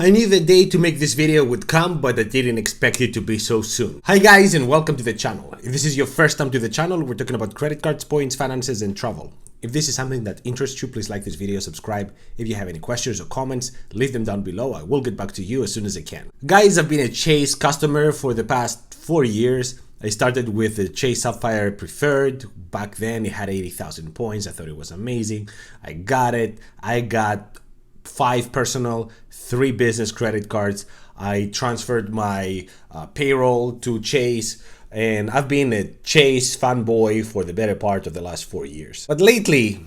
I knew the day to make this video would come, but I didn't expect it to be so soon. Hi guys and welcome to the channel. If this is your first time to the channel, we're talking about credit cards, points, finances and travel. If this is something that interests you, please like this video, subscribe. If you have any questions or comments, leave them down below. I will get back to you as soon as I can. Guys, I've been a Chase customer for the past 4 years. I started with the Chase Sapphire Preferred. Back then it had 80,000 points. I thought it was amazing. I got it. I got 5 personal, 3 business credit cards. I transferred my payroll to Chase, and I've been a Chase fanboy for the better part of the last 4 years. But lately,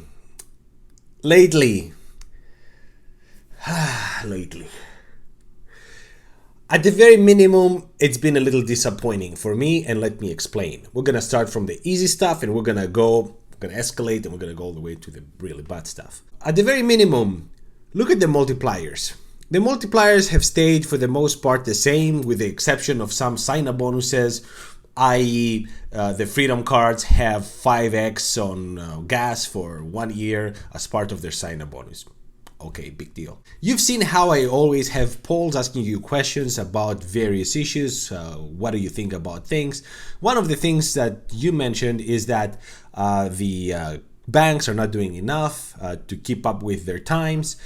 at the very minimum, it's been a little disappointing for me, and let me explain. We're gonna start from the easy stuff, and we're gonna escalate, and we're gonna go all the way to the really bad stuff. At the very minimum, look at the multipliers. The multipliers have stayed for the most part the same, with the exception of some sign-up bonuses, i.e. The Freedom cards have 5x on gas for 1 year as part of their sign-up bonus. Okay, big deal. You've seen how I always have polls asking you questions about various issues. What do you think about things? One of the things that you mentioned is that the banks are not doing enough to keep up with their times.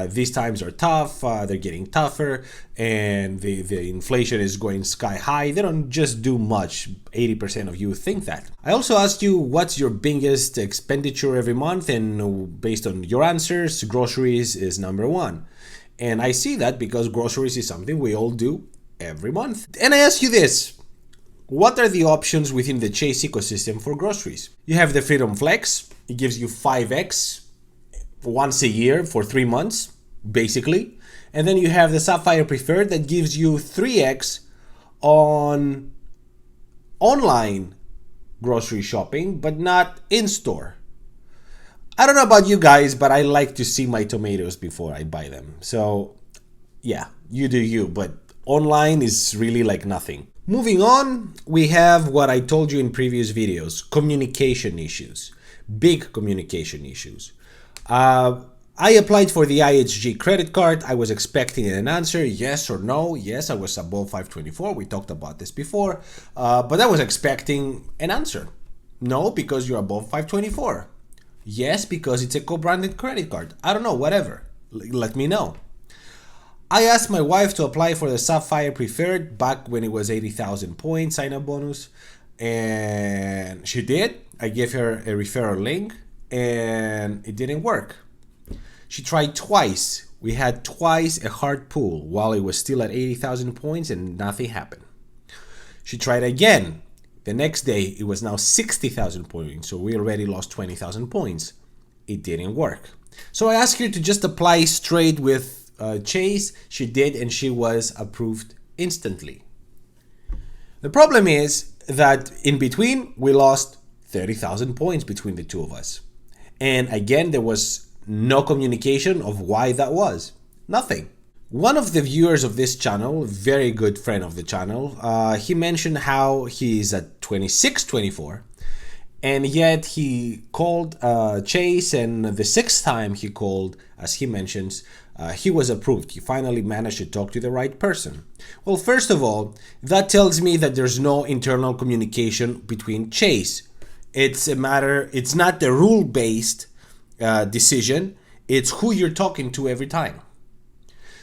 These times are tough, they're getting tougher, and the inflation is going sky high. They don't just do much. 80% of you think that. I also asked you what's your biggest expenditure every month, and based on your answers, groceries is number 1. And I see that because groceries is something we all do every month. And I ask you this. What are the options within the Chase ecosystem for groceries? You have the Freedom Flex. It gives you 5x once a year for 3 months, basically. And then you have the Sapphire Preferred that gives you 3x on online grocery shopping, but not in-store. I don't know about you guys, but I like to see my tomatoes before I buy them. So yeah, you do you, but online is really like nothing. Moving on, we have what I told you in previous videos, communication issues, big communication issues. I applied for the IHG credit card. I was expecting an answer, yes or no. Yes, I was above 524. We talked about this before, but I was expecting an answer. No, because you're above 524. Yes, because it's a co-branded credit card. I don't know, whatever. Let me know. I asked my wife to apply for the Sapphire Preferred back when it was 80,000 points sign-up bonus, and she did. I gave her a referral link, and it didn't work. She tried twice. We had twice a hard pull while it was still at 80,000 points, and nothing happened. She tried again. The next day, it was now 60,000 points, so we already lost 20,000 points. It didn't work. So I asked her to just apply straight with Chase. She did, and she was approved instantly. The problem is that in between, we lost 30,000 points between the two of us. And again, there was no communication of why that was. Nothing. One of the viewers of this channel, very good friend of the channel, he mentioned how he's at 26, 24, and yet he called Chase, and the 6th time he called, as he mentions, he was approved. He finally managed to talk to the right person. Well, first of all, that tells me that there's no internal communication between Chase. It's not the rule-based decision, it's who you're talking to every time.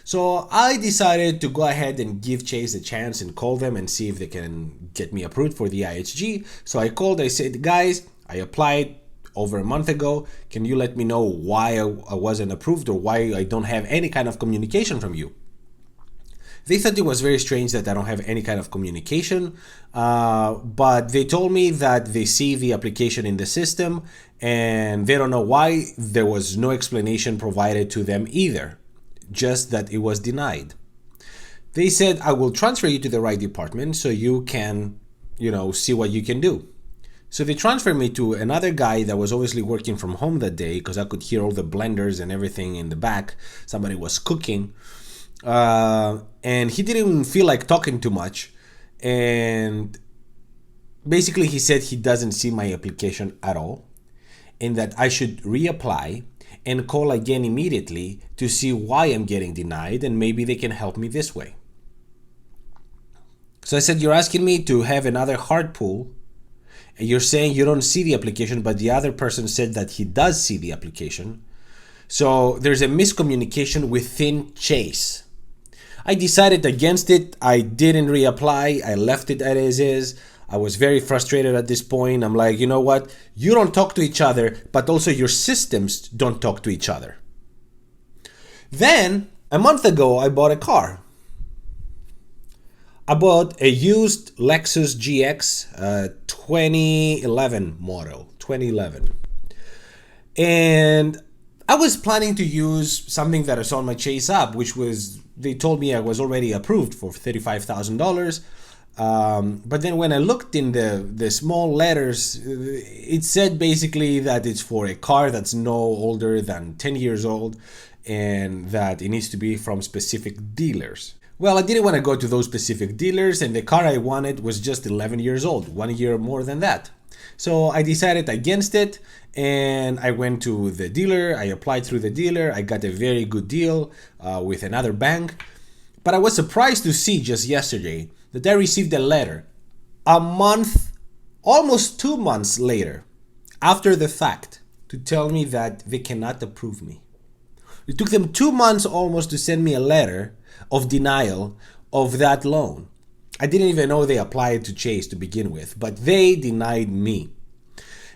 So I decided to go ahead and give Chase a chance and call them and see if they can get me approved for the IHG. So I called, I said, guys, I applied over a month ago. Can you let me know why I wasn't approved, or why I don't have any kind of communication from you? They thought it was very strange that I don't have any kind of communication, but they told me that they see the application in the system and they don't know why. There was no explanation provided to them either, just that it was denied. They said, I will transfer you to the right department so you can, see what you can do. So they transferred me to another guy that was obviously working from home that day, because I could hear all the blenders and everything in the back. Somebody was cooking. And he didn't feel like talking too much, and basically he said he doesn't see my application at all, and that I should reapply, and call again immediately to see why I'm getting denied, and maybe they can help me this way. So I said, you're asking me to have another hard pull, and you're saying you don't see the application, but the other person said that he does see the application. So there's a miscommunication within Chase. I decided against it. I didn't reapply. I left it as is. I was very frustrated at this point. I'm like, you know what? You don't talk to each other, but also your systems don't talk to each other. Then, a month ago, I bought a car. I bought a used Lexus GX 2011 model, 2011. And I was planning to use something that I saw on my Chase app, which was, they told me I was already approved for $35,000. But then when I looked in the small letters, it said basically that it's for a car that's no older than 10 years old and that it needs to be from specific dealers. Well, I didn't want to go to those specific dealers, and the car I wanted was just 11 years old, 1 year more than that. So I decided against it, and I went to the dealer. I applied through the dealer. I got a very good deal with another bank. But I was surprised to see just yesterday that I received a letter a month, almost 2 months later, after the fact, to tell me that they cannot approve me. It took them 2 months almost to send me a letter of denial of that loan. I didn't even know they applied to Chase to begin with, but they denied me.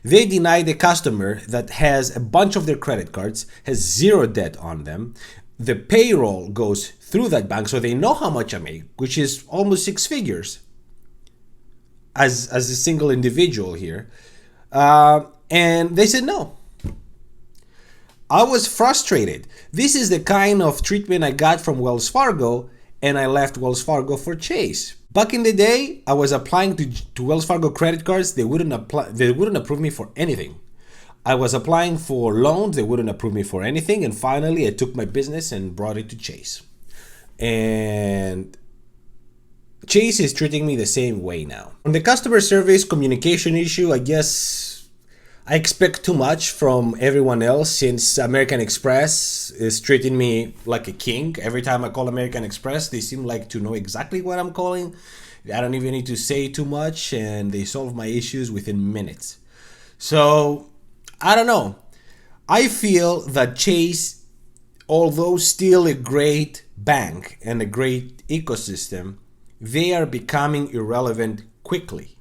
They denied a customer that has a bunch of their credit cards, has zero debt on them. The payroll goes through that bank, so they know how much I make, which is almost 6 figures as a single individual here. And they said no. I was frustrated. This is the kind of treatment I got from Wells Fargo, and I left Wells Fargo for Chase. Back in the day, I was applying to Wells Fargo credit cards. They wouldn't approve me for anything. I was applying for loans. They wouldn't approve me for anything. And finally, I took my business and brought it to Chase. And Chase is treating me the same way now. On the customer service communication issue, I guess I expect too much from everyone else, since American Express is treating me like a king. Every time I call American Express, they seem like to know exactly what I'm calling. I don't even need to say too much, and they solve my issues within minutes. So, I don't know. I feel that Chase, although still a great bank and a great ecosystem, they are becoming irrelevant quickly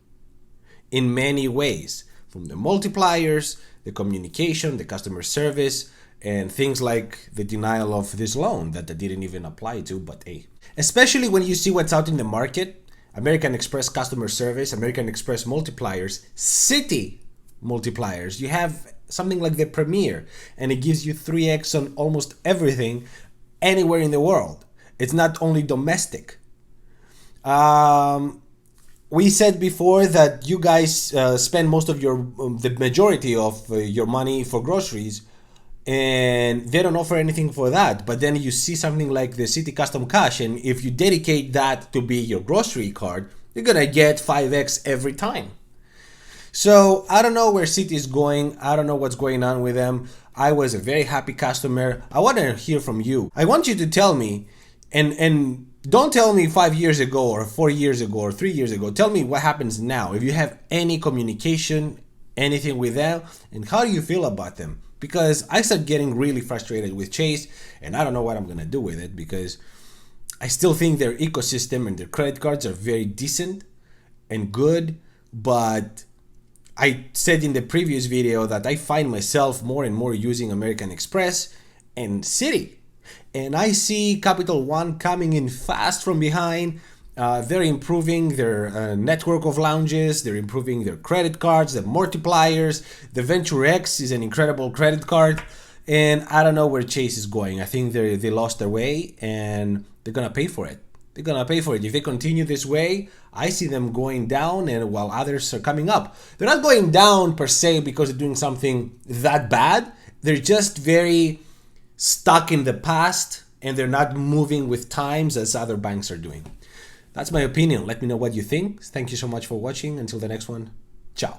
in many ways. From the multipliers, the communication, the customer service, and things like the denial of this loan that I didn't even apply to, but hey. Especially when you see what's out in the market, American Express customer service, American Express multipliers, city multipliers. You have something like the Premier, and it gives you 3x on almost everything anywhere in the world. It's not only domestic. We said before that you guys spend most of the majority of your money for groceries, and they don't offer anything for that. But then you see something like the City Custom Cash, and if you dedicate that to be your grocery card, you're gonna get 5x every time. So I don't know where City is going. I don't know what's going on with them. I was a very happy customer. I want to hear from you. I want you to tell me, and don't tell me 5 years ago or 4 years ago or 3 years ago. Tell me what happens now. If you have any communication, anything with them, and how do you feel about them? Because I start getting really frustrated with Chase, and I don't know what I'm going to do with it, because I still think their ecosystem and their credit cards are very decent and good. But I said in the previous video that I find myself more and more using American Express and Citi. And I see Capital One coming in fast from behind. They're improving their network of lounges. They're improving their credit cards, the multipliers. The Venture X is an incredible credit card. And I don't know where Chase is going. I think they lost their way, and they're going to pay for it. They're going to pay for it. If they continue this way, I see them going down, and while others are coming up. They're not going down per se because they're doing something that bad. They're just very stuck in the past, and they're not moving with times as other banks are doing. That's my opinion. Let me know what you think. Thank you so much for watching. Until the next one, ciao.